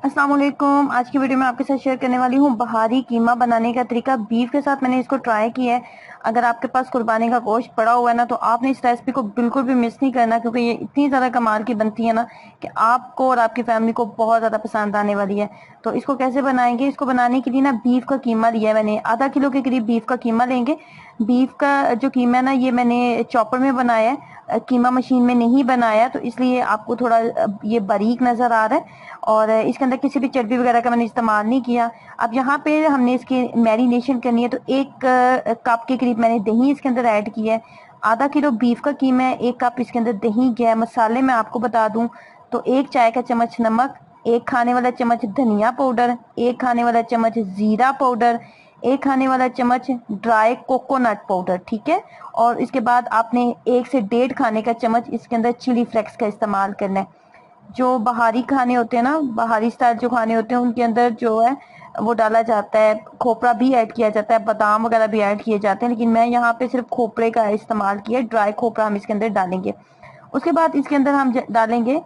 अस्सलाम वालेकुम। आज की वीडियो में आपके साथ शेयर करने वाली हूँ बहारी कीमा बनाने का तरीका। बीफ के साथ मैंने इसको ट्राई किया है। अगर आपके पास कुर्बानी का गोश्त पड़ा हुआ है ना, तो आपने इस रेसिपी को बिल्कुल भी मिस नहीं करना, क्योंकि ये इतनी ज़्यादा कमाल की बनती है ना कि आपको और आपकी फैमिली को बहुत ज़्यादा पसंद आने वाली है। तो इसको कैसे बनाएंगे? इसको बनाने के लिए ना बीफ का कीमा लिया है मैंने, आधा किलो के करीब बीफ का कीमा लेंगे। बीफ का जो कीमा है ना, ये मैंने चॉपर में बनाया है, कीमा मशीन में नहीं बनाया, तो इसलिए आपको थोड़ा ये बारीक नजर आ रहा है। और इसके अंदर किसी भी चर्बी वगैरह का मैंने इस्तेमाल नहीं किया। अब यहाँ पे हमने इसकी मैरिनेशन करनी है, तो एक कप के करीब मैंने दही इसके अंदर ऐड किया है। आधा किलो बीफ का कीमा है, एक कप इसके अंदर दही गया है। मसाले मैं आपको बता दूं तो एक चाय का चम्मच नमक, एक खाने वाला चम्मच धनिया पाउडर, एक खाने वाला चम्मच जीरा पाउडर, एक खाने वाला चम्मच ड्राई कोकोनट पाउडर, ठीक है। और इसके बाद आपने 1 से 1.5 खाने का चम्मच इसके अंदर चिली फ्लेक्स का इस्तेमाल करना है। जो बाहरी खाने होते हैं ना, बाहरी स्टाइल जो खाने होते हैं, उनके अंदर जो है वो डाला जाता है, खोपरा भी ऐड किया जाता है, बादाम वगैरह भी ऐड किए जाते हैं, लेकिन मैं यहाँ पे सिर्फ खोपरे का इस्तेमाल किया। ड्राई खोपरा हम इसके अंदर डालेंगे। उसके बाद इसके अंदर हम डालेंगे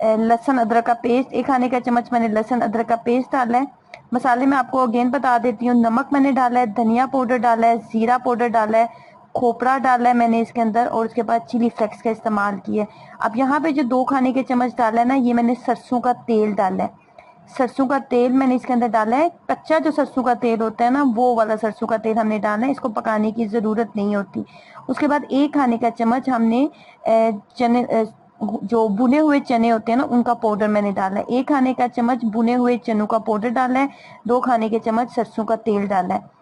लहसुन अदरक का पेस्ट। 1 खाने का चम्मच मैंने लहसुन अदरक का पेस्ट डाला है। मसाले में आपको अगेन बता देती हूँ, नमक मैंने डाला है, धनिया पाउडर डाला है, जीरा पाउडर डाला है, खोपरा डाला है मैंने इसके अंदर, और उसके बाद चिली फ्लेक्स का इस्तेमाल किया है। अब यहाँ पे जो 2 खाने के चम्मच डाला है ना, ये मैंने सरसों का तेल डाला है। सरसों का तेल मैंने इसके अंदर डाला है। कच्चा जो सरसों का तेल होता है ना, वो वाला सरसों का तेल हमने डाला है, इसको पकाने की जरूरत नहीं होती। उसके बाद 1 खाने का चम्मच हमने चने जो भुने हुए चने होते हैं ना, उनका पाउडर मैंने डाला है। 1 खाने का चम्मच भुने हुए चनों का पाउडर डाला है। 2 खाने के चम्मच सरसों का तेल डाला है।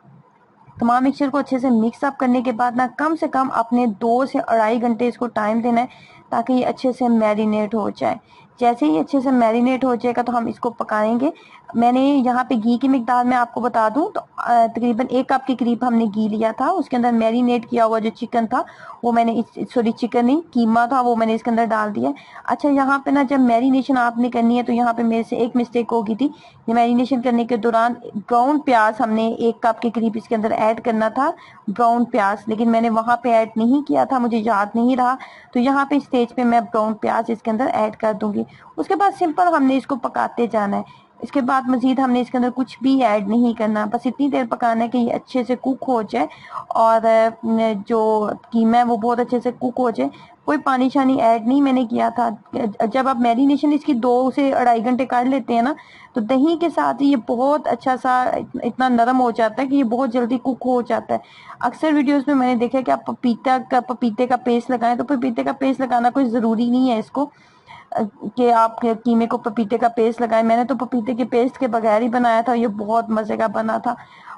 तमाम मिक्सचर को अच्छे से मिक्स अप करने के बाद ना, कम से कम आपने 2 से 2.5 घंटे इसको टाइम देना है, ताकि ये अच्छे से मैरिनेट हो जाए। जैसे ही अच्छे से मैरिनेट हो जाएगा तो हम इसको पकाएंगे। मैंने यहाँ पे घी की मिकदार में आपको बता दूं तो तकरीबन 1 कप के करीब हमने घी लिया था। उसके अंदर मैरिनेट किया हुआ जो चिकन था वो मैंने सॉरी चिकन नहीं, कीमा था, वो मैंने इसके अंदर डाल दिया। अच्छा, यहाँ पे ना जब मैरिनेशन आपने करनी है, तो यहाँ पे मेरे से एक मिस्टेक हो गई थी। ये मैरिनेशन करने के दौरान ब्राउन प्याज हमने 1 कप के करीब इसके अंदर ऐड करना था, ब्राउन प्याज, लेकिन मैंने वहां पे ऐड नहीं किया था, मुझे याद नहीं रहा। तो यहाँ पे स्टेज पे मैं ब्राउन प्याज इसके अंदर ऐड कर दूंगी। उसके बाद सिंपल हमने इसको पकाते जाना है। इसके बाद मजीद हमने इसके अंदर कुछ भी ऐड नहीं करना, बस इतनी देर पकाना है कि ये अच्छे से कुक हो जाए, और जो कीमा है वो बहुत अच्छे से कुक हो जाए। कोई पानी शानी ऐड नहीं मैंने किया था। जब आप मैरिनेशन इसकी 2 से 2.5 घंटे कर लेते हैं ना, तो दही के साथ ही ये बहुत अच्छा सा इतना नरम हो जाता है कि ये बहुत जल्दी कुक हो जाता है। अक्सर वीडियोस में मैंने देखा है कि आप पपीते का पेस्ट लगाएं, तो पपीते का पेस्ट लगाना कोई जरूरी नहीं है इसको, कि आप कीमे को पपीते का पेस्ट लगाएं। मैंने तो पपीते के पेस्ट के बगैर ही बनाया था, ये बहुत मजे का बना था।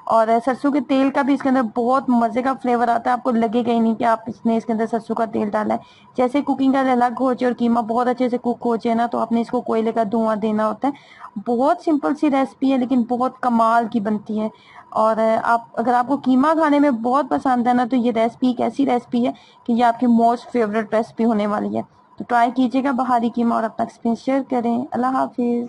और सरसों के तेल का भी इसके अंदर बहुत मजे का फ्लेवर आता है, आपको लगेगा ही नहीं कि आप इसने इसके अंदर सरसों का तेल डाला है। जैसे कुकिंग का अलग हो जाए और कीमा बहुत अच्छे से कुक हो जाए ना, तो आपने इसको कोयले का धुआं देना होता है। बहुत सिंपल सी रेसिपी है, लेकिन बहुत कमाल की बनती है। और आप अगर आपको कीमा खाने में बहुत पसंद है ना, तो ये रेसिपी एक ऐसी रेसिपी है कि ये आपकी मोस्ट फेवरेट रेसिपी होने वाली है। तो ट्राई कीजिएगा बहारी कीमा और अपना एक्सपीरियंस शेयर करें। अल्लाह हाफिज।